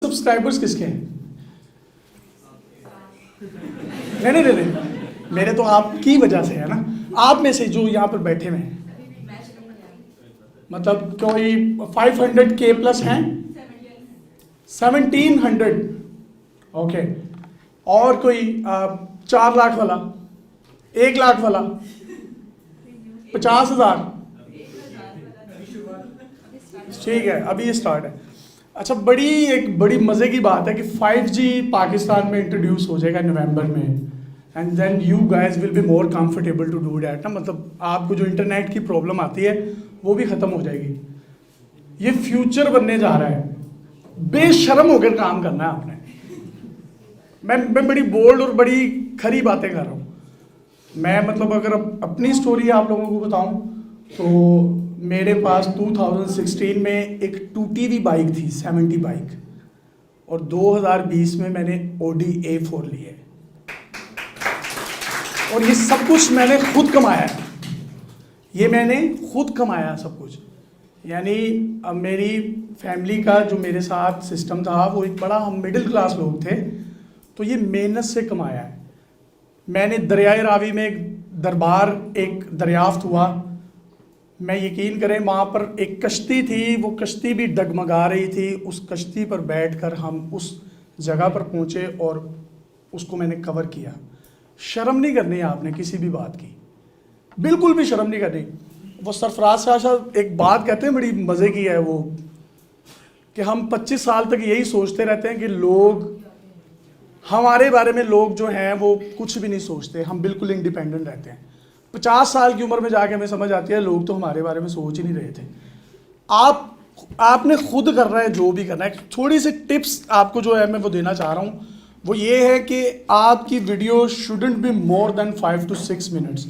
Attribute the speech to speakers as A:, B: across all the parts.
A: Subscribers किसके हैं? नहीं, मेरे तो आपकी वजह से है ना, आप में से जो यहाँ पर बैठे हुए हैं। मतलब कोई 500K प्लस हैं, 1700। ओके, और कोई 4 लाख वाला, 1 लाख वाला, 50,000। ठीक है, अभी ये स्टार्ट है। अच्छा, एक बड़ी मज़े की बात है कि 5G पाकिस्तान में इंट्रोड्यूस हो जाएगा नवंबर में, and then you guys will be more comfortable to do that ना। मतलब आपको जो इंटरनेट की प्रॉब्लम आती है वो भी ख़त्म हो जाएगी। ये फ्यूचर बनने जा रहा है, बेशर्म होकर काम करना है आपने। मैं बड़ी बोल्ड और बड़ी खरी बातें कर रहा हूँ मैं। मतलब अगर अपनी स्टोरी आप लोगों को बताऊँ तो मेरे पास 2016 में एक 2TV बाइक थी, 70 बाइक, और 2020 में मैंने Audi A4 ली है। और ये सब कुछ मैंने खुद कमाया है, ये मैंने खुद कमाया सब कुछ। यानी अब मेरी फैमिली का जो मेरे साथ सिस्टम था वो एक बड़ा, हम मिडिल क्लास लोग थे, तो ये मेहनत से कमाया है। मैंने दरियाए रावी में एक दरियाफ्त हुआ, मैं यकीन करें वहाँ पर एक कश्ती थी, वो कश्ती भी डगमगा रही थी। उस कश्ती पर बैठकर हम उस जगह पर पहुँचे और उसको मैंने कवर किया। शर्म नहीं करनी है आपने किसी भी बात की, बिल्कुल भी शर्म नहीं करनी। वो सरफराज साहब एक बात कहते हैं, बड़ी मज़े की है वो, कि हम 25 साल तक यही सोचते रहते हैं कि लोग हमारे बारे में, लोग जो हैं वो कुछ भी नहीं सोचते, हम बिल्कुल इंडिपेंडेंट रहते हैं। 50 साल की उम्र में जाके हमें समझ आती है लोग तो हमारे बारे में सोच ही नहीं रहे थे। आपने खुद करना है जो भी करना है। थोड़ी सी टिप्स आपको जो है मैं वो देना चाह रहा हूँ, वो ये है कि आपकी video shouldn't be more than 5 to 6 minutes.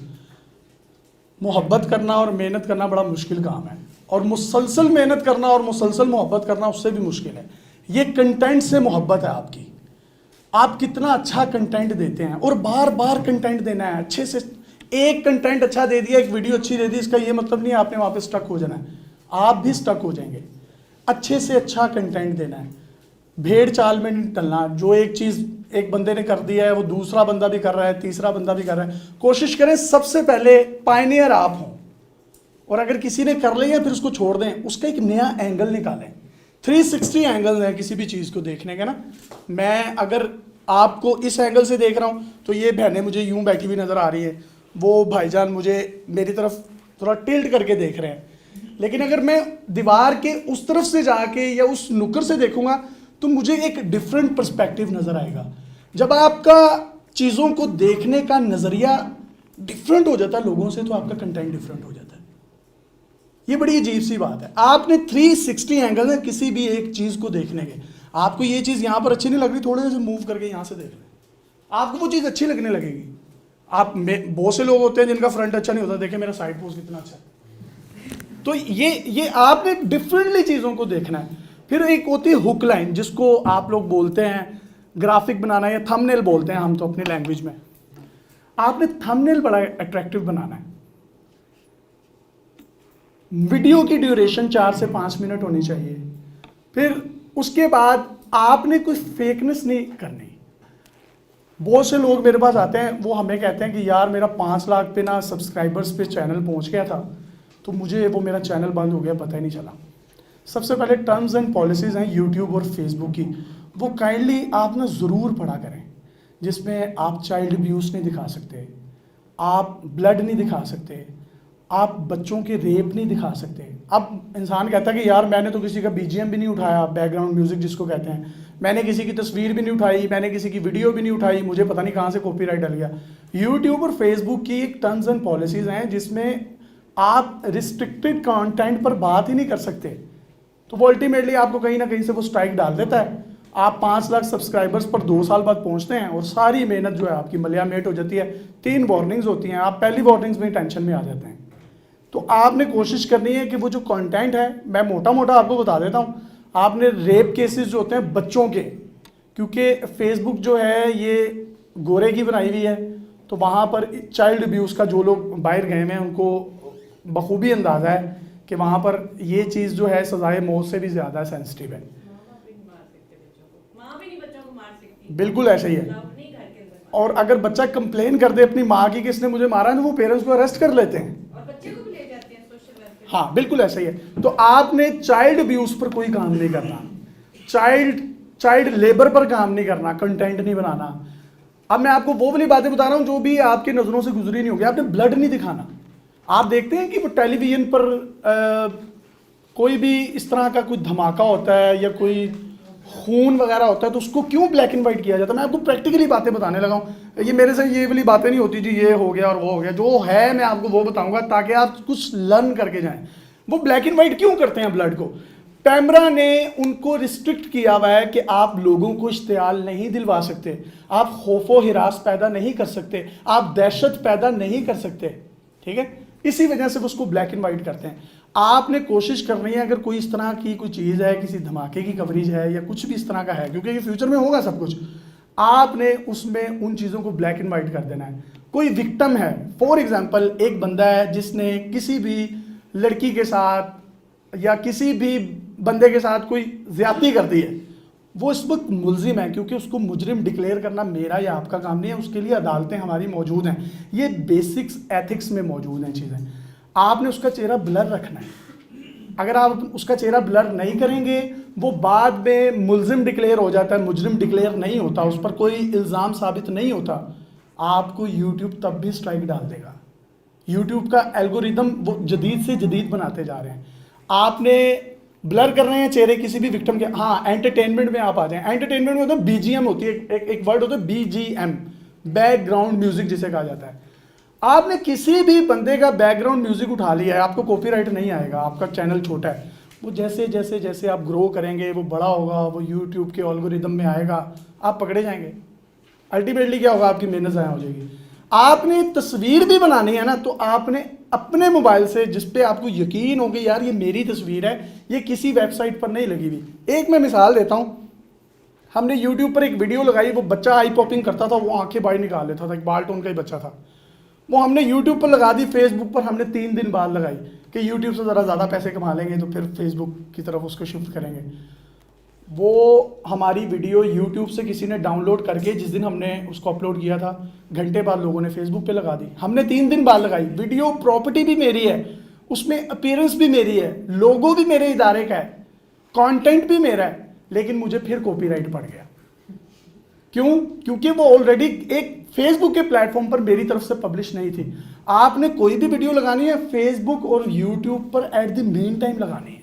A: मोहब्बत करना और मेहनत करना बड़ा मुश्किल काम है, और मुसलसल मेहनत करना और मुसलसल मोहब्बत करना उससे भी मुश्किल है। ये कंटेंट से मोहब्बत है आपकी, आप कितना अच्छा कंटेंट देते हैं, और बार बार कंटेंट देना है अच्छे से। एक कंटेंट अच्छा दे दिया, एक वीडियो अच्छी दे दी, इसका ये मतलब नहीं आपने वहाँ पे स्टक हो जाना है, आप भी स्टक हो जाएंगे। अच्छे से अच्छा कंटेंट देना है, भेड़ चाल में नहीं टलना। जो एक चीज़ एक बंदे ने कर दिया है वो दूसरा बंदा भी कर रहा है, तीसरा बंदा भी कर रहा है। कोशिश करें सबसे पहले पायनियर आप हों, और अगर किसी ने कर लिया फिर उसको छोड़ दें, उसका एक नया एंगल निकालें। 360 एंगल है किसी भी चीज़ को देखने के ना। मैं अगर आपको इस एंगल से देख रहा हूँ तो ये बहनें मुझे यूं बैठी हुई नज़र आ रही है, वो भाईजान मुझे मेरी तरफ थोड़ा टिल्ट करके देख रहे हैं। लेकिन अगर मैं दीवार के उस तरफ से जाके या उस नुक्कड़ से देखूंगा तो मुझे एक डिफरेंट पर्सपेक्टिव नज़र आएगा। जब आपका चीज़ों को देखने का नज़रिया डिफरेंट हो जाता है लोगों से, तो आपका कंटेंट डिफरेंट हो जाता है। ये बड़ी अजीब सी बात है। आपने 360 एंगल है किसी भी एक चीज़ को देखने के। आपको ये चीज़ यहाँ पर अच्छी नहीं लग रही, थोड़े से मूव करके यहाँ से देख लें, आपको वो चीज़ अच्छी लगने लगेगी। आप में बहुत से लोग होते हैं जिनका फ्रंट अच्छा नहीं होता, देखें मेरा साइड पोज कितना अच्छा है। तो ये आपने डिफरेंटली चीज़ों को देखना है। फिर एक होती है हुक लाइन, जिसको आप लोग बोलते हैं ग्राफिक बनाना, या थंबनेल बोलते हैं हम तो अपनी लैंग्वेज में। आपने थंबनेल बड़ा अट्रैक्टिव बनाना है। वीडियो की ड्यूरेशन 4 से 5 मिनट होनी चाहिए। फिर उसके बाद आपने कोई फेकनेस नहीं करनी। बहुत से लोग मेरे पास आते हैं, वो हमें कहते हैं कि यार मेरा 5 लाख पे ना सब्सक्राइबर्स पे चैनल पहुंच गया था, तो मुझे वो मेरा चैनल बंद हो गया, पता ही नहीं चला। सबसे पहले टर्म्स एंड पॉलिसीज़ हैं यूट्यूब और फेसबुक की, वो काइंडली आप ना ज़रूर पढ़ा करें, जिसमें आप चाइल्ड अब्यूज़ नहीं दिखा सकते, आप ब्लड नहीं दिखा सकते, आप बच्चों के रेप नहीं दिखा सकते। अब इंसान कहता है कि यार मैंने तो किसी का BGM भी नहीं उठाया, बैकग्राउंड म्यूज़िक जिसको कहते हैं, मैंने किसी की तस्वीर भी नहीं उठाई, मैंने किसी की वीडियो भी नहीं उठाई, मुझे पता नहीं कहाँ से कॉपीराइट डल गया। यूट्यूब और फेसबुक की एक टर्म्स एंड पॉलिसीज़ हैं जिसमें आप रिस्ट्रिक्टेड कंटेंट पर बात ही नहीं कर सकते, तो वो अल्टीमेटली आपको कहीं ना कहीं से वो स्ट्राइक डाल देता है। आप 5 लाख सब्सक्राइबर्स पर 2 साल बाद पहुंचते हैं और सारी मेहनत जो है आपकी मलियामेट हो जाती है। 3 वार्निंग्स होती हैं, आप पहली वार्निंग्स में टेंशन में आ जाते हैं। तो आपने कोशिश करनी है कि वो जो कंटेंट है, मैं मोटा मोटा आपको बता देता हूँ। आपने रेप केसेस जो होते हैं बच्चों के, क्योंकि फेसबुक जो है ये गोरे की बनाई हुई है, तो वहाँ पर चाइल्ड अब्यूज़ का जो लोग बाहर गए हैं उनको बखूबी अंदाज़ा है कि वहाँ पर ये चीज़ जो है सजाए मौत से भी ज़्यादा सेंसिटिव है। बिल्कुल ऐसा ही है।
B: अपने घर के अंदर,
A: और अगर बच्चा कंप्लेन कर दे अपनी माँ की कि इसने मुझे मारा है, तो वो पेरेंट्स को अरेस्ट कर लेते हैं।
B: और बच्चे को भी ले जाते हैं सोशल वर्कर।
A: हाँ बिल्कुल ऐसा ही है। तो आपने चाइल्ड अब्यूज पर कोई काम नहीं करना, चाइल्ड लेबर पर काम नहीं करना, कंटेंट नहीं बनाना। अब मैं आपको वो वाली बातें बता रहा हूँ जो भी आपकी नज़रों से गुजरी नहीं होगी। आपने ब्लड नहीं दिखाना। आप देखते हैं कि वो टेलीविजन पर कोई भी इस तरह का कोई धमाका होता है या कोई खून वगैरह होता है तो उसको क्यों ब्लैक एंड वाइट किया जाता है? मैं आपको प्रैक्टिकली बातें बताने लगा हूँ। ये मेरे से ये वाली बातें नहीं होती जी ये हो गया और वो हो गया। जो है मैं आपको वो बताऊंगा ताकि आप कुछ लर्न करके जाएं। वो ब्लैक एंड वाइट क्यों करते हैं ब्लड को? पैमरा ने उनको रिस्ट्रिक्ट किया हुआ है कि आप लोगों को इश्तियाल नहीं दिलवा सकते, आप खौफो हिरास पैदा नहीं कर सकते, आप दहशत पैदा नहीं कर सकते। ठीक है, इसी वजह से उसको ब्लैक एंड वाइट करते हैं। आपने कोशिश करनी है, अगर कोई इस तरह की कोई चीज़ है, किसी धमाके की कवरेज है या कुछ भी इस तरह का है, क्योंकि ये फ्यूचर में होगा सब कुछ, आपने उसमें उन चीज़ों को ब्लैक एंड वाइट कर देना है। कोई विक्टिम है, फॉर एग्जांपल एक बंदा है जिसने किसी भी लड़की के साथ या किसी भी बंदे के साथ कोई ज्यादती कर दी है, वो इस वक्त मुलजिम है, क्योंकि उसको मुजरिम डिक्लेयर करना मेरा या आपका काम नहीं है, उसके लिए अदालतें हमारी मौजूद हैं। ये बेसिक्स एथिक्स में मौजूद हैं चीज़ें। आपने उसका चेहरा ब्लर रखना है। अगर आप उसका चेहरा ब्लर नहीं करेंगे, वो बाद में मुलजिम डिक्लेयर हो जाता है, मुजरिम डिक्लेयर नहीं होता, उस पर कोई इल्ज़ाम साबित नहीं होता, आपको यूट्यूब तब भी स्ट्राइक डाल देगा। यूट्यूब का एल्गोरिदम वो जदीद से जदीद बनाते जा रहे हैं। आपने ब्लर कर रहे हैं चेहरे किसी भी विक्टिम के। हाँ, एंटरटेनमेंट में आप आ जाएं। एंटरटेनमेंट में होता है बीजीएम होती है, एक वर्ड होता है बीजीएम, बैकग्राउंड म्यूजिक जिसे कहा जाता है। आपने किसी भी बंदे का बैकग्राउंड म्यूजिक उठा लिया है, आपको कॉपीराइट नहीं आएगा। आपका चैनल छोटा है, वो जैसे जैसे जैसे आप ग्रो करेंगे वो बड़ा होगा, वो यूट्यूब के एल्गोरिदम में आएगा, आप पकड़े जाएंगे। अल्टीमेटली क्या होगा? आपकी मेहनत ज़ाया हो जाएगी। आपने तस्वीर भी बनानी है ना, तो आपने अपने मोबाइल से, जिस पे आपको यकीन हो कि यार ये मेरी तस्वीर है, ये किसी वेबसाइट पर नहीं लगी हुई। एक मैं मिसाल देता हूँ, हमने यूट्यूब पर एक वीडियो लगाई, वो बच्चा आई पॉपिंग करता था, वो आंखें बाहर निकाल लेता था, एक बाल्टोन का ही बच्चा था। वो हमने यूट्यूब पर लगा दी, फेसबुक पर हमने 3 दिन बाद लगाई कि यूट्यूब से ज़रा ज़्यादा पैसे कमा लेंगे तो फिर फेसबुक की तरफ उसको शिफ्ट करेंगे। वो हमारी वीडियो यूट्यूब से किसी ने डाउनलोड करके, जिस दिन हमने उसको अपलोड किया था, घंटे बाद लोगों ने फेसबुक पे लगा दी। हमने 3 दिन बाद लगाई वीडियो, प्रॉपर्टी भी मेरी है, उसमें अपीयरेंस भी मेरी है, लोगो भी मेरे इदारे का है, कंटेंट भी मेरा है, लेकिन मुझे फिर कॉपीराइट पड़ गया। क्यों? क्योंकि वो ऑलरेडी एक फेसबुक के प्लेटफॉर्म पर मेरी तरफ से पब्लिश नहीं थी। आपने कोई भी वीडियो लगानी है, फेसबुक और यूट्यूब पर एट द मेन टाइम लगानी है।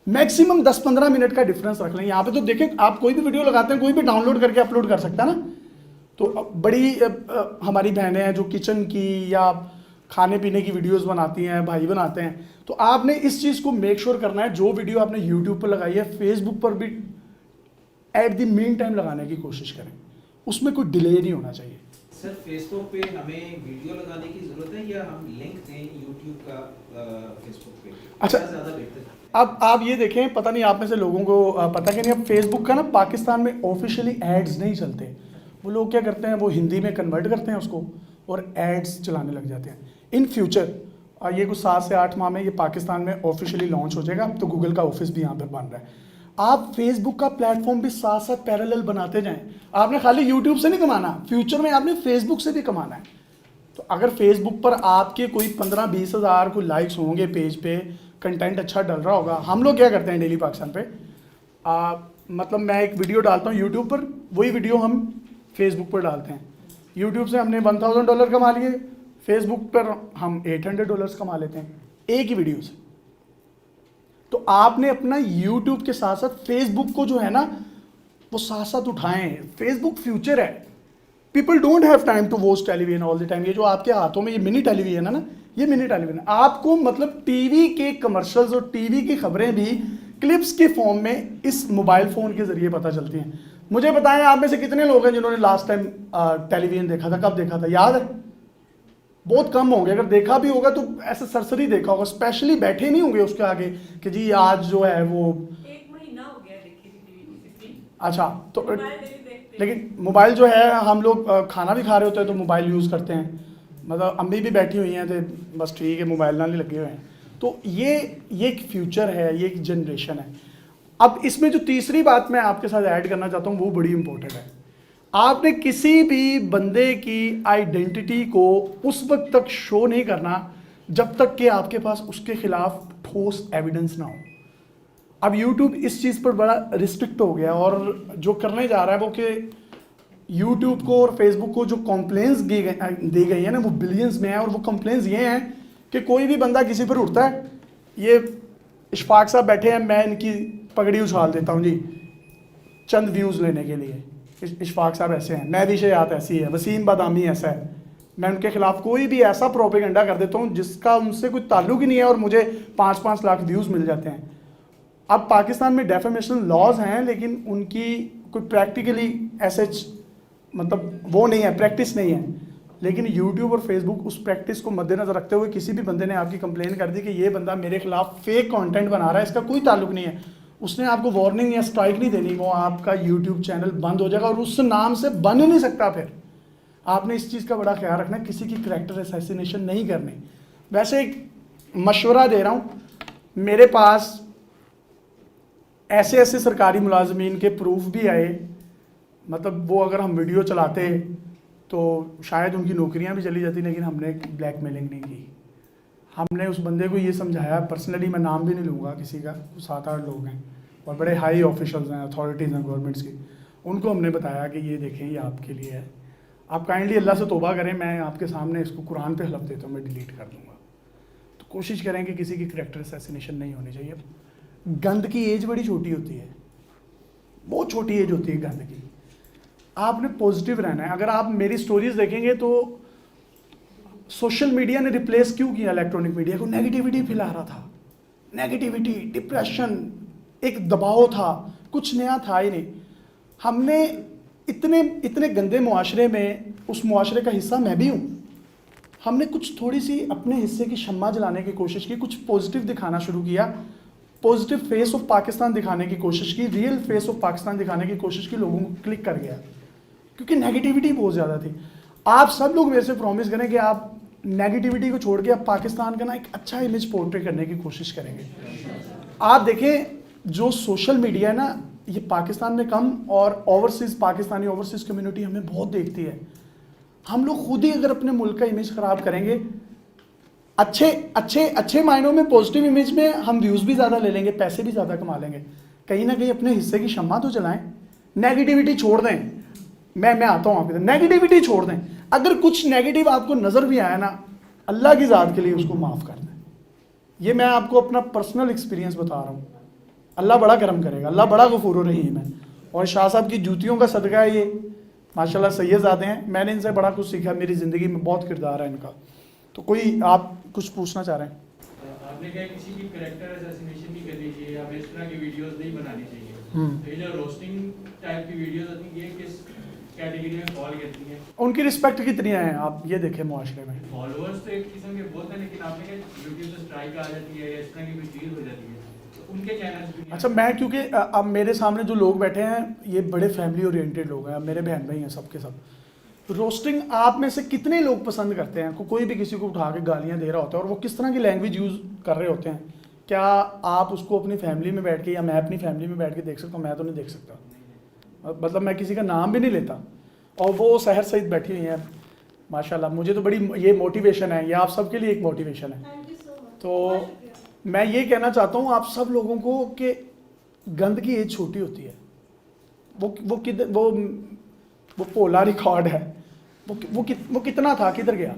A: मैक्सिमम 10-15 मिनट का डिफरेंस रख लें। यहाँ पे तो देखें, आप कोई भी वीडियो लगाते हैं, कोई भी डाउनलोड करके अपलोड कर सकता है ना। तो बड़ी हमारी बहनें हैं जो किचन की या खाने पीने की वीडियोस बनाती हैं, भाई बनाते हैं, तो आपने इस चीज़ को मेक श्योर करना है, जो वीडियो आपने यूट्यूब पर लगाई है, फेसबुक पर भी एट द मेन टाइम लगाने की कोशिश करें, उसमें कोई डिले नहीं होना चाहिए।
C: सर, फेसबुक पे हमें वीडियो लगाने की जरूरत है या हम लिंक दें यूट्यूब का फेसबुक पे?
A: अच्छा,
C: ज़्यादा बेहतर।
A: अब आप ये देखें, पता नहीं आप में से लोगों को पता कि नहीं, अब फेसबुक का ना पाकिस्तान में ऑफिशियली एड्स नहीं चलते। वो लोग क्या करते हैं, वो हिंदी में कन्वर्ट करते हैं उसको और एड्स चलाने लग जाते हैं। इन फ्यूचर ये कुछ 7 से 8 माह में ये पाकिस्तान में ऑफिशियली लॉन्च हो जाएगा। अब तो गूगल का ऑफिस भी यहाँ पर बन रहा है। आप फेसबुक का प्लेटफॉर्म भी साथ साथ पैरेलल बनाते जाएं। आपने खाली यूट्यूब से नहीं कमाना, फ्यूचर में आपने फेसबुक से भी कमाना है। तो अगर फेसबुक पर आपके कोई 15-20 हज़ार को लाइक्स होंगे पेज पे, कंटेंट अच्छा डल रहा होगा। हम लोग क्या करते हैं डेली पाकिस्तान पे, मतलब मैं एक वीडियो डालता हूँ यूट्यूब पर, वही वीडियो हम फेसबुक पर डालते हैं। यूट्यूब से हमने $1000 कमा लिए, फेसबुक पर हम $800 कमा लेते हैं एक ही वीडियो से। तो आपने अपना यूट्यूब के साथ साथ फेसबुक को जो है ना, वो साथ साथ उठाएं। फेसबुक फ्यूचर है। People don't have time to watch television all the time. ये जो आपके हाथों में ये मिनी टेलीविजन है ना, ये मिनी टेलीविजन, आपको मतलब टीवी के कमर्शियल्स और टीवी की खबरें भी क्लिप्स के फॉर्म में इस मोबाइल फ़ोन के ज़रिए पता चलती हैं। मुझे बताएं, आप में से कितने लोग हैं जिन्होंने लास्ट टाइम टेलीविजन देखा था? कब देखा था? याद है? बहुत कम होंगे। अगर देखा भी होगा तो ऐसा सरसरी देखा होगा, स्पेशली बैठे नहीं होंगे उसके आगे कि जी आज जो है वो
B: 1 महीना हो गया देखी थी।
A: अच्छा, तो लेकिन मोबाइल जो है, हम लोग खाना भी खा रहे होते हैं तो मोबाइल यूज़ करते हैं। मतलब अम्मी भी बैठी हुई हैं तो बस ठीक है, मोबाइल ना नहीं लगे हुए हैं। तो ये एक फ्यूचर है, ये एक जनरेशन है। अब इसमें जो तीसरी बात मैं आपके साथ ऐड करना चाहता हूँ वो बड़ी इंपॉर्टेंट है। आपने किसी भी बंदे की आइडेंटिटी को उस वक्त तक शो नहीं करना जब तक कि आपके पास उसके खिलाफ ठोस एविडेंस ना हो। अब YouTube इस चीज़ पर बड़ा रिस्ट्रिक्ट हो गया और जो करने जा रहा है वो कि YouTube को और Facebook को जो कंप्लेंट्स दी गई है ना वो बिलियंस में है, और वो कंप्लेंट्स ये हैं कि कोई भी बंदा किसी पर उठता है, ये इशफाक साहब बैठे हैं, मैं इनकी पगड़ी उछाल देता हूँ जी चंद व्यूज़ लेने के लिए, इशफाक साहब ऐसे हैं, मैं विषयात ऐसी है, वसीम बादामी ऐसा है, मैं उनके खिलाफ कोई भी ऐसा प्रोपेगेंडा कर देता हूँ जिसका उनसे कोई ताल्लुक ही नहीं है और मुझे 5-5 लाख व्यूज़ मिल जाते हैं। अब पाकिस्तान में डेफेमेशन लॉज हैं लेकिन उनकी कोई प्रैक्टिकली ऐसे मतलब वो नहीं है, प्रैक्टिस नहीं है, लेकिन यूट्यूब और फेसबुक उस प्रैक्टिस को मद्देनजर रखते हुए किसी भी बंदे ने आपकी कंप्लेन कर दी कि ये बंदा मेरे खिलाफ फेक कंटेंट बना रहा है, इसका कोई ताल्लुक नहीं है, उसने आपको वार्निंग या स्ट्राइक नहीं देनी, वो आपका यूट्यूब चैनल बंद हो जाएगा और उस नाम से बन ही नहीं सकता। फिर आपने इस चीज़ का बड़ा ख्याल रखना, किसी की करैक्टर असैसिनेशन नहीं करनी। वैसे एक मशवरा दे रहा हूँ, मेरे पास ऐसे ऐसे सरकारी मुलाजमीन के प्रूफ भी आए, मतलब वो अगर हम वीडियो चलाते तो शायद उनकी नौकरियां भी चली जाती, लेकिन हमने ब्लैकमेलिंग नहीं की। हमने उस बंदे को ये समझाया, पर्सनली मैं नाम भी नहीं लूँगा किसी का, 7-8 लोग हैं और बड़े हाई ऑफिशल्स हैं, अथॉरिटीज़ हैं गवर्नमेंट्स की, उनको हमने बताया कि ये देखें ये आपके लिए है, आप काइंडली अल्लाह से तौबा करें, मैं आपके सामने इसको कुरान पे हलफ देता हूँ मैं डिलीट कर दूँगा। तो कोशिश करें कि किसी की करैक्टर असैसिनेशन नहीं होनी चाहिए। गंद की एज बड़ी छोटी होती है, बहुत छोटी एज होती है गंद की, आपने पॉजिटिव रहना है। अगर आप मेरी स्टोरीज देखेंगे तो सोशल मीडिया ने रिप्लेस क्यों किया इलेक्ट्रॉनिक मीडिया को, नेगेटिविटी फैला रहा था, नेगेटिविटी, डिप्रेशन, एक दबाव था, कुछ नया था ही नहीं। हमने इतने गंदे मुआशरे में, उस मुआशरे का हिस्सा मैं भी हूँ, हमने कुछ थोड़ी सी अपने हिस्से की शम्मा जलाने की कोशिश की, कुछ पॉजिटिव दिखाना शुरू किया, पॉजिटिव फेस ऑफ पाकिस्तान दिखाने की कोशिश की, रियल फेस ऑफ पाकिस्तान दिखाने की कोशिश की, लोगों को क्लिक कर गया क्योंकि नेगेटिविटी बहुत ज़्यादा थी। आप सब लोग मेरे से प्रॉमिस करें कि आप नेगेटिविटी को छोड़ के आप पाकिस्तान का ना एक अच्छा इमेज पोर्ट्रे करने की कोशिश करेंगे। आप देखें जो सोशल मीडिया है ना, ये पाकिस्तान में कम और ओवरसीज़, पाकिस्तानी ओवरसीज़ कम्युनिटी हमें बहुत देखती है। हम लोग खुद ही अगर अपने मुल्क का इमेज ख़राब करेंगे, अच्छे मायनों में, पॉजिटिव इमेज में हम व्यूज़ भी ज़्यादा ले लेंगे, पैसे भी ज़्यादा कमा लेंगे, कहीं ना कहीं अपने हिस्से की शम्मा तो जलाएं, नेगेटिविटी छोड़ दें। मैं आता हूँ आपके, नेगेटिविटी छोड़ दें। अगर कुछ नेगेटिव आपको नज़र भी आया ना, अल्लाह की ज़ात के लिए उसको माफ़ कर दें। ये मैं आपको अपना पर्सनल एक्सपीरियंस बता रहा हूँ। अल्लाह बड़ा करम करेगा, अल्लाह बड़ा गफूर रहीम है। और शाह साहब की जूतियों का सदका है ये, माशाल्लाह सैयदज़ादे हैं, मैंने इनसे बड़ा कुछ सीखा, मेरी ज़िंदगी में बहुत किरदार है इनका। तो कोई आप कुछ पूछना चाह रहे हैं?
D: आपने कहा किसी की कैरेक्टर असैसिनेशन नहीं करनी चाहिए या इस तरह की वीडियोस नहीं बनानी चाहिए, तो ये जो रोस्टिंग टाइप की वीडियोस होती है ये किस कैटेगरी में फॉल करती हैं?
A: उनकी रिस्पेक्ट कितनी है आप ये देखें मुआशरे में।
D: फॉलोअर्स तो एक किस्म के बहुत हैं, लेकिन आपने कहा यूट्यूब से स्ट्राइक आ जाती है या इस तरह की कोई चीज़ हो जाती है, तो उनके चैनल्स भी।
A: अच्छा, मैं क्योंकि अब मेरे सामने जो लोग बैठे हैं ये बड़े फैमिली ओरिएंटेड लोग हैं, अब मेरे बहन भाई हैं सब के सब। रोस्टिंग आप में से कितने लोग पसंद करते हैं? कोई भी किसी को उठा के गालियाँ दे रहा होता है और वो किस तरह की लैंग्वेज यूज़ कर रहे होते हैं, क्या आप उसको अपनी फैमिली में बैठ के या मैं अपनी फैमिली में बैठ के देख सकता हूँ? मैं तो नहीं देख सकता। मतलब मैं किसी का नाम भी नहीं लेता, और वो सहर सईद बैठी हुई हैं माशाल्लाह, मुझे तो बड़ी ये मोटिवेशन है, ये आप सबके लिए एक मोटिवेशन है। तो मैं ये कहना चाहता हूँ आप सब लोगों को कि गंद की एज छोटी होती है, वो पोला रिकॉर्ड है, वो कितना था, किधर गया?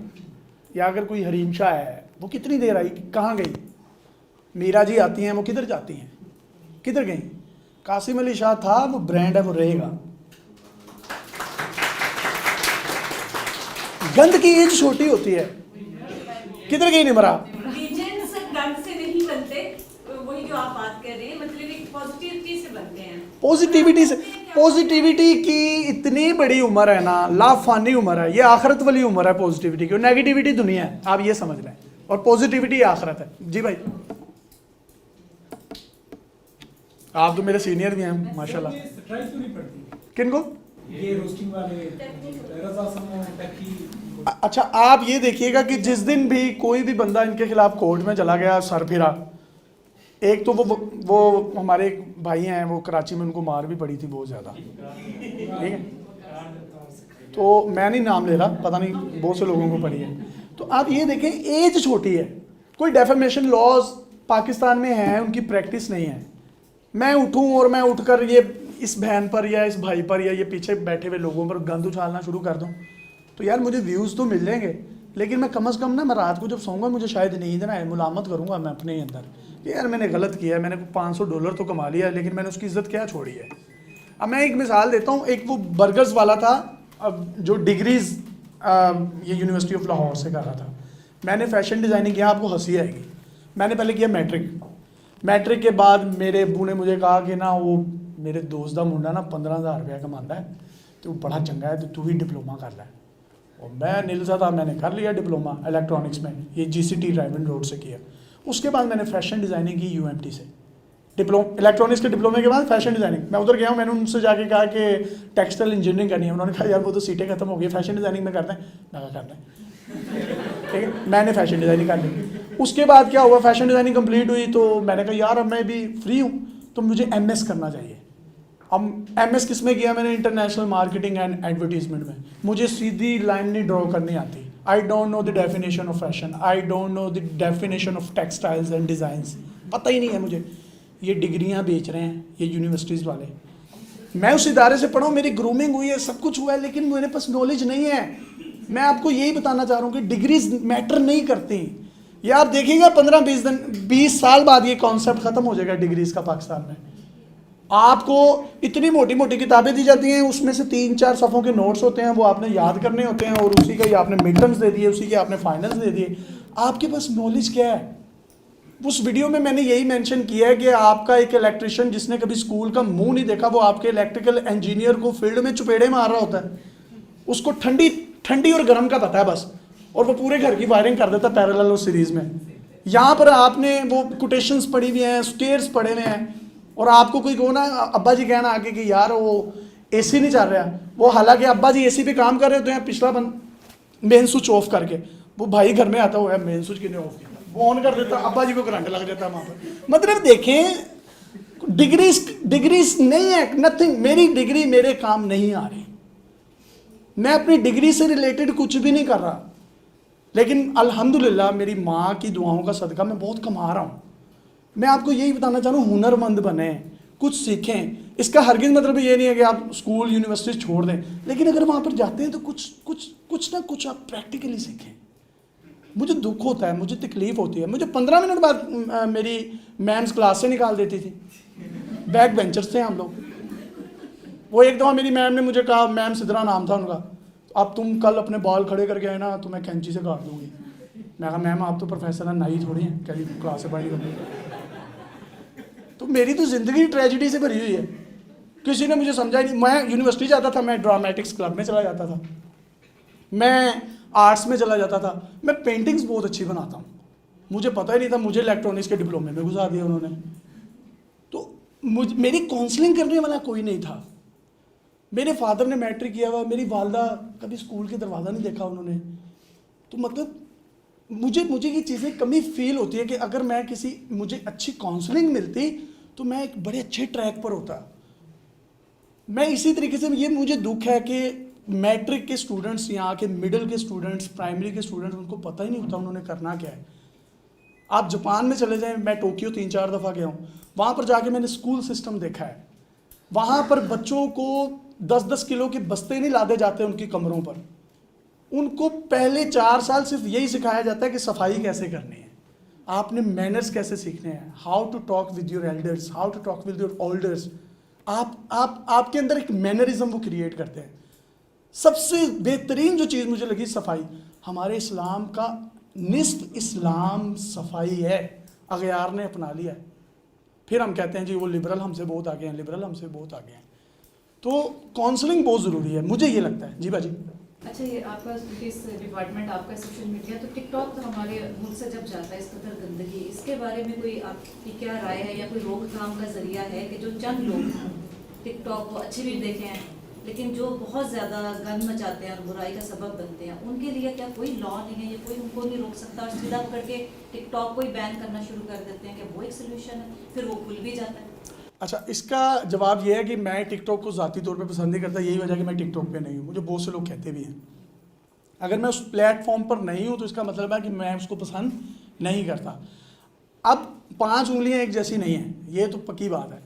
A: या अगर कोई हरीम शाह है, वो कितनी देर आई, कहाँ गई? मीरा जी आती हैं, वो किधर जाती हैं, किधर गई? कासिम अली शाह था, वो ब्रांड है, वो रहेगा। गंद की एज छोटी होती है, किधर गई निमरा?
B: लीजेंड्स गंद से नहीं बनते, वही जो आप बात कर रहे हैं, मतलब एक पॉजिटिविटी से बनते हैं।
A: पॉजिटिविटी से, पॉजिटिविटी की इतनी बड़ी उम्र है ना, लाफानी उम्र है, ये आखिरत वाली उम्र है पॉजिटिविटी की, और नेगेटिविटी दुनिया है, आप ये समझ लें, और पॉजिटिविटी आखिरत है। जी भाई, आप तो मेरे सीनियर भी हैं माशाल्लाह।
E: स्ट्राइक क्यों नहीं पड़ती?
A: किनको?
E: ये रोस्टिंग वाले रजा समूह टक्की।
A: अच्छा, आप ये देखिएगा कि जिस दिन भी कोई भी बंदा इनके खिलाफ कोर्ट में चला गया, सर फिरा, एक तो वो हमारे एक भाई हैं, वो कराची में, उनको मार भी पड़ी थी बहुत ज़्यादा, ठीक है। तो मैं नहीं नाम ले रहा, पता नहीं बहुत से लोगों को पड़ी है। तो आप ये देखें, एज छोटी है, कोई डेफेमेशन लॉज पाकिस्तान में हैं, उनकी प्रैक्टिस नहीं है। मैं उठूं और मैं उठकर ये इस बहन पर या इस भाई पर या ये पीछे बैठे हुए लोगों पर गंद उछालना शुरू कर दूं, तो यार मुझे व्यूज़ तो मिल जाएंगे, लेकिन मैं कम से कम ना, मैं रात को जब सोऊंगा मुझे शायद नींद ना आए, मुलामत करूंगा मैं अपने ही अंदर कि यार मैंने गलत किया है, मैंने $500 तो कमा लिया, लेकिन मैंने उसकी इज्जत क्या छोड़ी है। अब मैं एक मिसाल देता हूँ, एक वो बर्गर्स वाला था, अब जो डिग्रीज़ ये यूनिवर्सिटी ऑफ लाहौर से कर रहा था। मैंने फैशन डिज़ाइनिंग किया, आपको हंसी आएगी। मैंने पहले किया मैट्रिक के बाद मेरे अब्बू ने मुझे कहा कि ना वो मेरे दोस्त का मुंडा ना 15,000 रुपया कमाता है, तो बड़ा चंगा है, तो तू भी डिप्लोमा कर लै। और मैं नीलसा था, मैंने कर लिया डिप्लोमा इलेक्ट्रॉनिक्स में, ये GCT राइवन रोड से किया। उसके बाद मैंने फैशन डिज़ाइनिंग की UMT से, इलेक्ट्रॉनिक्स के डिप्लोमे के बाद फैशन डिज़ाइनिंग। मैं उधर गया हूँ, मैंने उनसे जाके कहा कि टेक्सटाइल इंजीनियरिंग करनी है। उन्होंने कहा यार वो तो सीटें खत्म हो गई, फैशन डिज़ाइनिंग में करते हैं। मैं कहा करना है, ठीक है, मैंने फैशन डिज़ाइनिंग कर ली। उसके बाद क्या हुआ, फैशन डिज़ाइनिंग कंप्लीट हुई, तो मैंने कहा यार अब मैं भी फ्री हूँ, तो मुझे MS करना चाहिए। अब MS किस में किया मैंने, इंटरनेशनल मार्केटिंग एंड एडवर्टीजमेंट में। मुझे सीधी लाइन नहीं ड्रॉ करनी आती। I don't know the definition of fashion, I don't know the definition of textiles and designs, पता ही नहीं है मुझे। ये डिग्रियां बेच रहे हैं ये यूनिवर्सिटीज़ वाले, मैं उस इदारे से पढ़ा हूँ, मेरी ग्रूमिंग हुई है, सब कुछ हुआ है, लेकिन मेरे पास नॉलेज नहीं है। मैं आपको यही बताना चाह रहा हूँ कि डिग्रीज मैटर नहीं करती। ये आप देखिएगा 15-20 साल बाद ये कॉन्सेप्ट ख़त्म हो जाएगा डिग्रीज का पाकिस्तान में। आपको इतनी मोटी मोटी किताबें दी जाती हैं, उसमें से 3-4 सफ़ों के नोट्स होते हैं, वो आपने याद करने होते हैं, और उसी का ही आपने मिड टर्म्स दे दिए, उसी के आपने फाइनल्स दे दिए। आपके पास नॉलेज क्या है? उस वीडियो में मैंने यही मेंशन किया है कि आपका एक इलेक्ट्रिशियन जिसने कभी स्कूल का मुंह नहीं देखा, वो आपके इलेक्ट्रिकल इंजीनियर को फील्ड में चुपेड़े मार रहा होता है। उसको ठंडी और गर्म का पता है बस, और वो पूरे घर की वायरिंग कर देता पैरेलल और सीरीज़ में। यहाँ पर आपने वो कोटेशंस पढ़ी हुई हैं, स्टेयर्स पढ़े हुए हैं, और आपको कोई को ना अब्बा जी कहना आगे कि यार वो AC नहीं चल रहा, वो हालांकि अब्बा जी AC पे काम कर रहे होते हैं, पिछला मेन स्विच ऑफ करके, वो भाई घर में आता हुआ है, मेन स्विच किसने ऑफ किया, वो ऑन कर देता, अब्बा जी को करंट लग जाता है वहाँ पर। मतलब देखें, डिग्रीज नहीं है, नथिंग। मेरी डिग्री मेरे काम नहीं आ रही, मैं अपनी डिग्री से रिलेटेड कुछ भी नहीं कर रहा, लेकिन अल्हम्दुलिल्लाह मेरी माँ की दुआओं का सदका मैं बहुत कमा रहा हूँ। मैं आपको यही बताना चाह रहा हूँ, हुनरमंद बने, कुछ सीखें। इसका हरगिज़ मतलब ये नहीं है कि आप स्कूल यूनिवर्सिटी छोड़ दें, लेकिन अगर वहाँ पर जाते हैं तो कुछ ना कुछ आप प्रैक्टिकली सीखें। मुझे दुख होता है, मुझे तकलीफ़ होती है। मुझे 15 मिनट बाद मेरी मैम्स क्लास से निकाल देती थी, बैक बेंचर्स थे हम लोग। वो एक दफ़ा मेरी मैम ने मुझे कहा, मैम सिद्रा नाम था उनका, अब तुम कल अपने बाल खड़े करके आए ना तो मैं कैंची से काट दूँगी। मैं कहा मैम आप तो प्रोफेसर हैं, नाई थोड़ी हैं, क्या क्लास से पढ़ी करनी। तो मेरी तो ज़िंदगी ट्रेजिडी से भरी हुई है, किसी ने मुझे समझा ही नहीं। मैं यूनिवर्सिटी जाता था, मैं ड्रामेटिक्स क्लब में चला जाता था, मैं आर्ट्स में चला जाता था, मैं पेंटिंग्स बहुत अच्छी बनाता हूँ, मुझे पता ही नहीं था, मुझे इलेक्ट्रॉनिक्स के डिप्लोमे में घुसा दिया उन्होंने। तो मेरी काउंसलिंग करने वाला कोई नहीं था। मेरे फादर ने मैट्रिक किया हुआ, मेरी वालदा कभी स्कूल के दरवाज़ा नहीं देखा उन्होंने। तो मतलब मुझे ये चीज़ें कमी फील होती है कि अगर मैं मुझे अच्छी काउंसलिंग मिलती तो मैं एक बड़े अच्छे ट्रैक पर होता। मैं इसी तरीके से, ये मुझे दुख है कि मैट्रिक के स्टूडेंट्स, यहाँ के मिडिल के स्टूडेंट्स, प्राइमरी के स्टूडेंट्स, उनको पता ही नहीं होता उन्होंने करना क्या है। आप जापान में चले जाएं, मैं टोक्यो 3-4 दफ़ा गया हूँ, वहाँ पर जाके मैंने स्कूल सिस्टम देखा है। वहाँ पर बच्चों को 10-10 किलो के बस्ते नहीं लादे जाते उनकी कमरों पर, उनको पहले 4 साल सिर्फ यही सिखाया जाता है कि सफाई कैसे करनी है, आपने मैनर्स कैसे सीखने हैं, how to talk with your elders, how to talk with your olders. आपके अंदर एक मैनरिज्म वो क्रिएट करते हैं। सबसे बेहतरीन जो चीज़ मुझे लगी सफाई, हमारे इस्लाम का निस्फ इस्लाम सफाई है, अगयार ने अपना लिया है। फिर हम कहते हैं जी वो लिबरल हमसे बहुत आगे हैं, लिबरल हमसे बहुत आगे हैं। तो काउंसलिंग बहुत ज़रूरी है, मुझे ये लगता है। जी बाजी।
F: अच्छा, ये आपका इस डिपार्टमेंट, आपका सोशल मीडिया, तो टिकटॉक तो हमारे मुल्क से जब जाता है इस कदर गंदगी, इसके बारे में कोई आपकी क्या राय है, या कोई रोकथाम का जरिया है कि जो चंद लोग टिकटॉक को अच्छी भी देखें हैं, लेकिन जो बहुत ज़्यादा गंद मचाते हैं और बुराई का सबब बनते हैं, उनके लिए क्या कोई लॉ नहीं है, या कोई उनको नहीं रोक सकता और सीधा पकड़ के टिकटॉक को ही बैन करना शुरू कर देते हैं कि वो एक सोल्यूशन है, फिर वो खुल भी जाता है?
A: अच्छा, इसका जवाब ये है कि मैं टिकटॉक को ज़ाती तौर पे पसंद नहीं करता। यही वजह कि मैं टिकटॉक पे नहीं हूँ। मुझे बहुत से लोग कहते भी हैं। अगर मैं उस प्लेटफॉर्म पर नहीं हूँ तो इसका मतलब है कि मैं उसको पसंद नहीं करता। अब 5 उंगलियाँ एक जैसी नहीं हैं, ये तो पक्की बात है।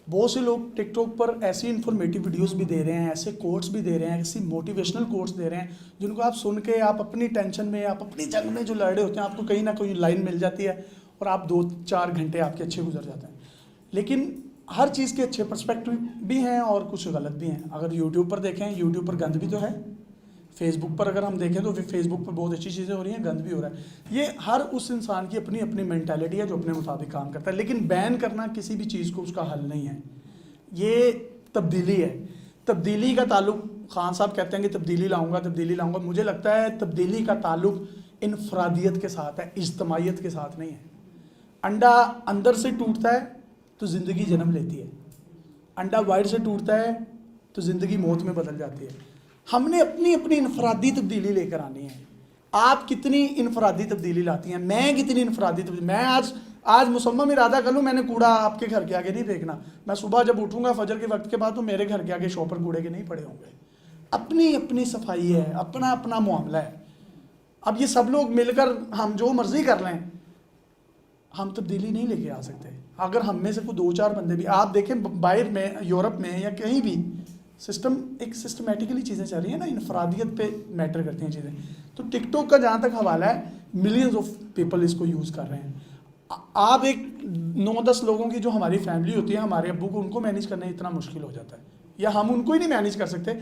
A: बहुत से लोग टिकटॉक पर ऐसी इन्फॉर्मेटिव वीडियोस भी दे रहे हैं, ऐसे कोट्स भी दे रहे हैं, ऐसी मोटिवेशनल कोट्स दे रहे हैं जिनको आप सुन के आप अपनी टेंशन में, आप अपनी जंग में जो लड़ रहे होते हैं, आपको कहीं ना कहीं लाइन मिल जाती है और आप 2-4 घंटे आपके अच्छे गुजर जाते हैं। लेकिन हर चीज़ के अच्छे पर्सपेक्टिव भी हैं और कुछ गलत भी हैं। अगर यूट्यूब पर देखें, यूट्यूब पर गंद भी तो है। फेसबुक पर अगर हम देखें तो फिर फेसबुक पर बहुत अच्छी चीज़ें हो रही हैं, गंद भी हो रहा है। ये हर उस इंसान की अपनी अपनी मेंटालिटी है जो अपने मुताबिक काम करता है। लेकिन बैन करना किसी भी चीज़ को उसका हल नहीं है, ये तब्दीली है। तब्दीली का ताल्लुक, खान साहब कहते हैं कि तब्दीली लाऊंगा। मुझे लगता है तब्दीली का ताल्लुक इनफरादियत के साथ है, इज्तमाइयत के साथ नहीं है। अंडा अंदर से टूटता है तो ज़िंदगी जन्म लेती है, अंडा बाहर से टूटता है तो ज़िंदगी मौत में बदल जाती है। हमने अपनी अपनी इनफरादी तब्दीली लेकर आनी है। आप कितनी इनफरादी तब्दीली लाती हैं, मैं कितनी इनफरादी तब्दीली। मैं आज मुसम्मम इरादा कर लूँ मैंने कूड़ा आपके घर के आगे नहीं फेंकना, मैं सुबह जब उठूँगा फजर के वक्त के बाद तो मेरे घर के आगे शॉपर कूड़े के नहीं पड़े होंगे। अपनी अपनी सफाई है, अपना अपना मामला है। अब ये सब लोग मिलकर हम जो मर्जी कर लें, हम तब्दीली नहीं लेके आ सकते। अगर हम में से कोई 2-4 बंदे भी, आप देखें बाहर में, यूरोप में या कहीं भी सिस्टम, एक सिस्टमेटिकली चीज़ें चल रही हैं ना, इनफरादियत पे मैटर करती हैं चीज़ें। तो टिकटॉक का जहाँ तक हवाला है, मिलियंस ऑफ पीपल इसको यूज़ कर रहे हैं। आप एक 9-10 लोगों की जो हमारी फैमिली होती है, हमारे अब्बू को, उनको मैनेज करना इतना मुश्किल हो जाता है, या हम उनको ही नहीं मैनेज कर सकते,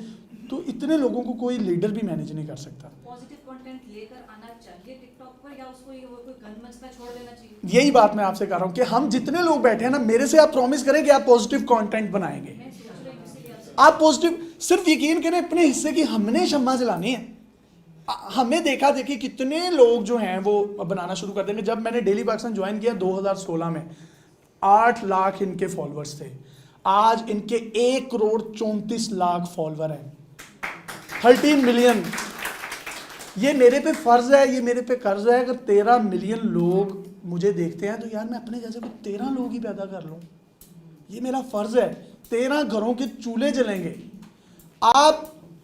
A: तो इतने लोगों को कोई लीडर भी मैनेज नहीं कर सकता।
F: पॉजिटिव कंटेंट लेकर आना चाहिए टिकटॉक पर, या उसको ये कोई गन मचना छोड़ देना चाहिए?
A: यही बात मैं आपसे कह रहा हूँ कि हम जितने लोग बैठे हैं ना, मेरे से आप प्रॉमिस करें कि आप पॉजिटिव कंटेंट बनाएंगे।
F: मैं सोच रही हूँ इसीलिए आपसे
A: आप पॉजिटिव, सिर्फ यकीन करें अपने हिस्से की हमने शम्मा जलानी है। हमें देखा देखी कितने लोग जो हैं वो बनाना शुरू कर देंगे। जब मैंने डेली पाकिस्तान ज्वाइन किया 2016 में, 8 लाख इनके फॉलोअर्स थे। आज इनके 1,34,00,000 फॉलोअर हैं, 13 मिलियन। ये मेरे पे फ़र्ज़ है, ये मेरे पे कर्ज है। अगर 13 मिलियन लोग मुझे देखते हैं तो यार मैं अपने जैसे कोई 13 लोग ही पैदा कर लूँ, ये मेरा फ़र्ज़ है। 13 घरों के चूल्हे जलेंगे।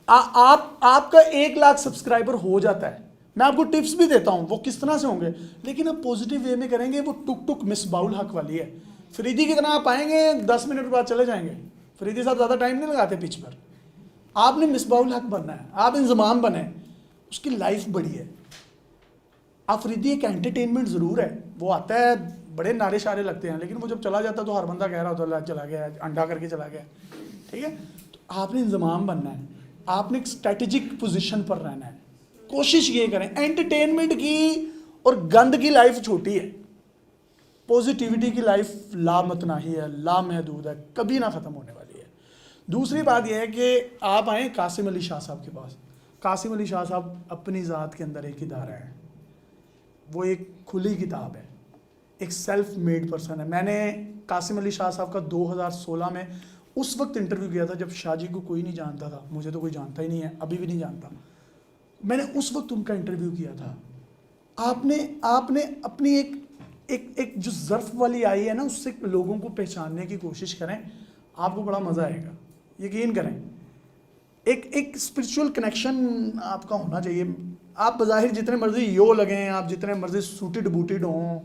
A: आपका 1 लाख सब्सक्राइबर हो जाता है। मैं आपको टिप्स भी देता हूँ वो किस तरह से होंगे, लेकिन आप पॉजिटिव वे में करेंगे। वो टुक टुक मिसबाउल हक वाली है। फरीदी की तरह आप आएंगे, 10 मिनट बाद चले जाएंगे। फरीदी साहब ज़्यादा टाइम नहीं लगाते पिच पर। आपने मिसबाउल हक बनना है, आप इंजमाम बने, उसकी लाइफ बड़ी है। अफरीदी एक एंटरटेनमेंट ज़रूर है, वो आता है, बड़े नारे शारे लगते हैं, लेकिन वो जब चला जाता तो हर बंदा कह रहा होता है चला गया, अंडा करके चला गया। ठीक है, तो आपने इंजमाम बनना है, आपने एक स्ट्रेटेजिक पोजीशन पर रहना है। कोशिश ये करें, एंटरटेनमेंट की और गंद की लाइफ छोटी है, पॉजिटिविटी की लाइफ लामतनाही है, लामहदूद है, कभी ना ख़त्म होने वाली है। दूसरी बात यह है कि आप आएँ कासिम अली शाह साहब के पास। कासिम अली शाह साहब अपनी ज़ात के अंदर एक इदारा है, वो एक खुली किताब है, एक सेल्फ मेड पर्सन है। मैंने कासिम अली शाह साहब का 2016 में उस वक्त इंटरव्यू किया था जब शाह जी को कोई नहीं जानता था, मुझे तो कोई जानता ही नहीं है, अभी भी नहीं जानता। मैंने उस वक्त उनका इंटरव्यू किया था। आपने अपनी एक जो ज़र्फ वाली आई है ना, उससे लोगों को पहचानने की कोशिश करें, आपको बड़ा मज़ा आएगा, यकीन करें। एक स्पिरिचुअल कनेक्शन आपका होना चाहिए। आप बज़ाहिर जितने मर्जी यो लगें, आप जितने मर्जी सूटेड बूटेड हों,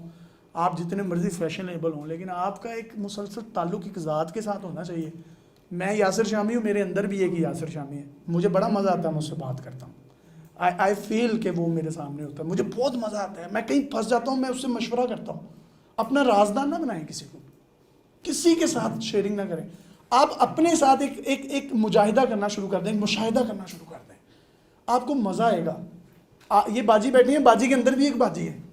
A: आप जितने मर्जी फैशनेबल हों, लेकिन आपका एक मुसलसल ताल्लुक़ एक ज़ात के साथ होना चाहिए। मैं यासिर शामी हूँ, मेरे अंदर भी एक यासिर शामी है, मुझे बड़ा मज़ा आता है, मुझसे बात करता हूँ, आई फील कि वो मेरे सामने होता है, मुझे बहुत मज़ा आता है। मैं कहीं फंस जाता हूँ, मैं उससे मशवरा करता हूँ। अपना राजदान ना बनाएं, किसी को, किसी के साथ शेयरिंग ना करें। आप अपने साथ एक मुजाहिदा करना शुरू कर दें, मुशाहिदा करना शुरू कर दें, आपको मज़ा आएगा। ये बाजी बैठी है, बाजी के अंदर भी एक बाजी है,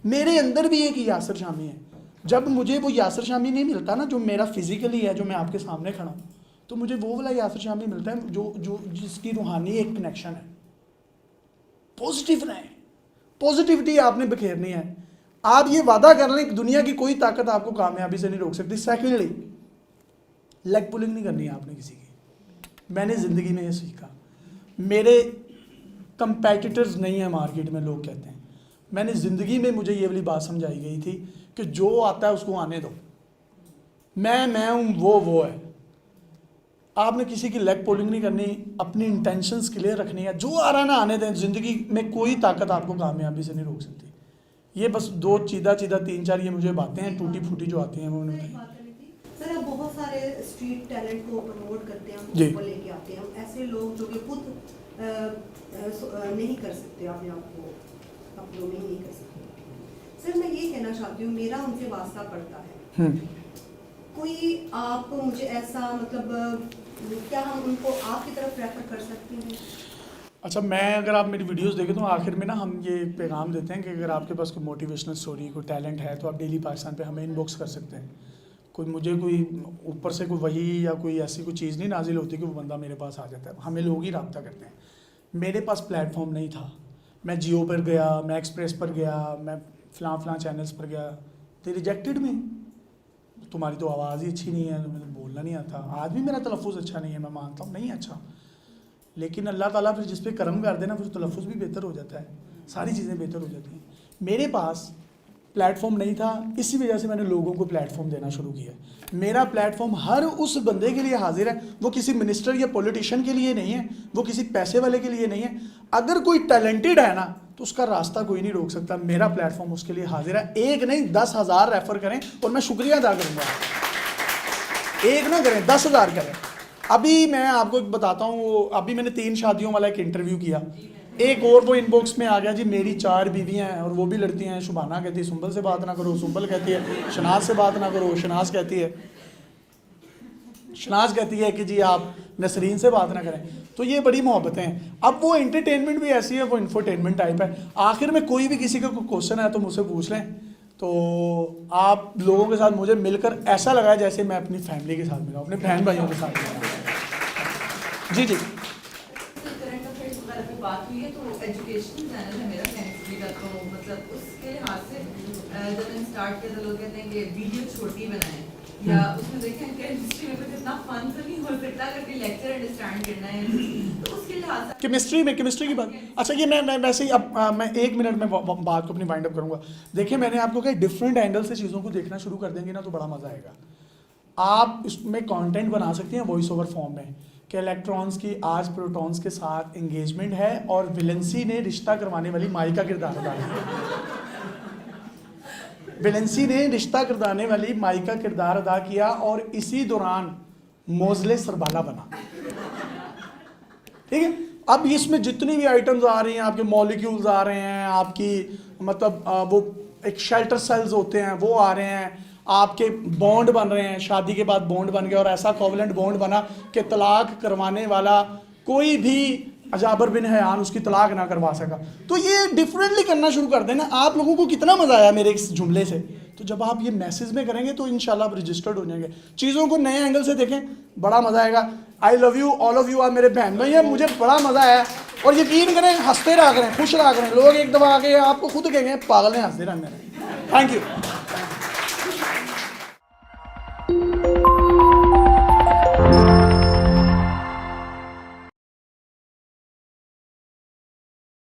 A: मेरे अंदर भी एक यासिर शामी है। जब मुझे वो यासिर शामी नहीं मिलता ना, जो मेरा फिजिकली है, जो मैं आपके सामने खड़ा हूँ, तो मुझे वो वाला यासिर शामी मिलता है जो जिसकी रूहानी एक कनेक्शन है। पॉजिटिव रहें, पॉजिटिविटी आपने बिखेरनी है। आप ये वादा कर लें कि दुनिया की कोई ताकत आपको कामयाबी से नहीं रोक सकती। सेकेंडली, लेग पुलिंग नहीं करनी है आपने किसी की। मैंने ज़िंदगी में ये सीखा, मेरे कंपेटिटर्स नहीं है मार्केट में, लोग कहते हैं। मैंने ज़िंदगी में, मुझे ये वाली बात समझाई गई थी कि जो आता है उसको आने दो, मैं हूँ, वो है। आपने किसी की लेग पुलिंग नहीं करनी, अपनी इंटेंशंस क्लियर रखनी है। जो आ रहा ना आने दें, ज़िंदगी में कोई ताकत आपको कामयाबी से नहीं रोक सकती। ये बस दो चीदा 3-4 ये मुझे बातें हैं टूटी फूटी जो आती हैं वो उन्होंने बताई।
G: सर, आप बहुत सारे स्ट्रीट टैलेंट को प्रमोट करते हैं,
A: जी।
G: हम लेके आते हैं, हम ऐसे लोग जो कि खुद नहीं कर सकते, अपने आप को अपलोड नहीं कर सकते। सर, मैं ये कहना चाहती हूँ, मेरा उनसे वास्ता पड़ता है, कोई आप मुझे ऐसा मतलब क्या हम उनको आपकी तरफ रेफर कर सकते हैं?
A: अच्छा, मैं अगर आप मेरी वीडियोस देखें तो आखिर में ना हम ये पैगाम देते हैं कि अगर आपके पास कोई मोटिवेशनल स्टोरी, कोई टैलेंट है तो आप डेली पाकिस्तान पे हमें इनबॉक्स कर सकते हैं। कोई ऊपर से कोई वही या कोई ऐसी कोई चीज़ नहीं नाजिल होती कि वो बंदा मेरे पास आ जाता है। हमें लोग ही रब्ता करते हैं। मेरे पास प्लेटफॉर्म नहीं था, मैं जियो पर गया, मैं एक्सप्रेस पर गया, मैं फ़लाँ चैनल्स पर गया, दे रिजेक्टेड मी। तुम्हारी तो आवाज़ ही अच्छी नहीं है, तुम्हें बोलना नहीं आता। आज भी मेरा तलफ़ुज़ अच्छा नहीं है, मैं मानता हूँ नहीं अच्छा, लेकिन अल्लाह ताला फिर जिस पे करम कर देना फिर तलफ़ुज़ भी बेहतर हो जाता है, सारी चीज़ें बेहतर हो जाती हैं। मेरे पास प्लेटफॉर्म नहीं था, इसी वजह से मैंने लोगों को प्लेटफॉर्म देना शुरू किया। मेरा प्लेटफॉर्म हर उस बंदे के लिए हाजिर है, वो किसी मिनिस्टर या पॉलिटिशियन के लिए नहीं है, वो किसी पैसे वाले के लिए नहीं है। अगर कोई टैलेंटेड है ना तो उसका रास्ता कोई नहीं रोक सकता। मेरा प्लेटफॉर्म उसके लिए हाजिर है। एक नहीं 10,000 रेफ़र करें और मैं शुक्रिया अदा करूँगा। एक ना करें, 10,000 करें। अभी मैं आपको बताता हूँ, अभी मैंने 3 शादियों वाला एक इंटरव्यू किया, एक और वो इनबॉक्स में आ गया जी मेरी 4 बीवियाँ हैं और वो भी लड़ती हैं। शुभाना कहती है सुंबल से बात ना करो, सुंबल कहती है शनाज से बात ना करो, शनाज कहती है कि जी आप नसरीन से बात ना करें। तो ये बड़ी मोहब्बतें हैं। अब वो एंटरटेनमेंट भी ऐसी है, वो इन्फोटेनमेंट टाइप है। आखिर में कोई भी किसी का कोई क्वेश्चन है तो मुझसे पूछ लें। तो आप लोगों के साथ मुझे मिलकर ऐसा लगा जैसे मैं अपनी फैमिली के साथ मिला, अपने बहन भाइयों के साथ मिला। जी जी
H: करंट अफेयर्स वगैरह पे बात हुई है तो एजुकेशन चैनल है मेरा केमिस्ट्री का, तो मतलब उसके लिहाज से जब मैंने स्टार्ट किया तो लोग कहते हैं कि वीडियो छोटी बनाएं या उसमें देखें केमिस्ट्री में कुछ इतना फन तो नहीं हो सकता अगर कोई लेक्चर अंडरस्टैंड करना है, तो उसके लिहाज से
A: केमिस्ट्री की बात। अच्छा, ये मैं वैसे ही अब मैं 1 मिनट में बात को अपनी वाइंड अप करूँगा। देखिए, मैंने आपको कहा डिफरेंट एंगल से चीज़ों को देखना शुरू कर देंगे ना तो बड़ा मज़ा आएगा। आप इसमें कंटेंट बना सकते हैं वॉइस ओवर फॉर्म में कि इलेक्ट्रॉन्स की आज प्रोटॉन्स के साथ एंगेजमेंट है और विलेंसी ने रिश्ता करवाने वाली माई का किरदार अदा किया। विलेंसी ने रिश्ता करवाने वाली माई का किरदार अदा किया और इसी दौरान मोज़ले सरबाला बना। ठीक है, अब इसमें जितनी भी आइटम्स आ रही हैं, आपके मॉलिक्यूल्स आ रहे हैं, आपकी मतलब वो एक शेल्टर सेल्स होते हैं वो आ रहे हैं, आपके बॉन्ड बन रहे हैं, शादी के बाद बॉन्ड बन गया और ऐसा कोवेलेंट बॉन्ड बना कि तलाक करवाने वाला कोई भी अजाबर बिन हयान उसकी तलाक ना करवा सका। तो ये डिफरेंटली करना शुरू कर देना। आप लोगों को कितना मज़ा आया मेरे इस जुमले से, तो जब आप ये मैसेज में करेंगे तो इंशाल्लाह आप रजिस्टर्ड हो जाएंगे। चीज़ों को नए एंगल से देखें, बड़ा मज़ा आएगा। I love you all of you, आप मेरे बहन भाई हैं, मुझे बड़ा मज़ा आया। और यकीन करें, हंसते रहा करें, खुश रहा करें। लोग एक दफ़ा आके आपको खुद कहेंगे पागल ने हंसते रहा मेरे। Thank you.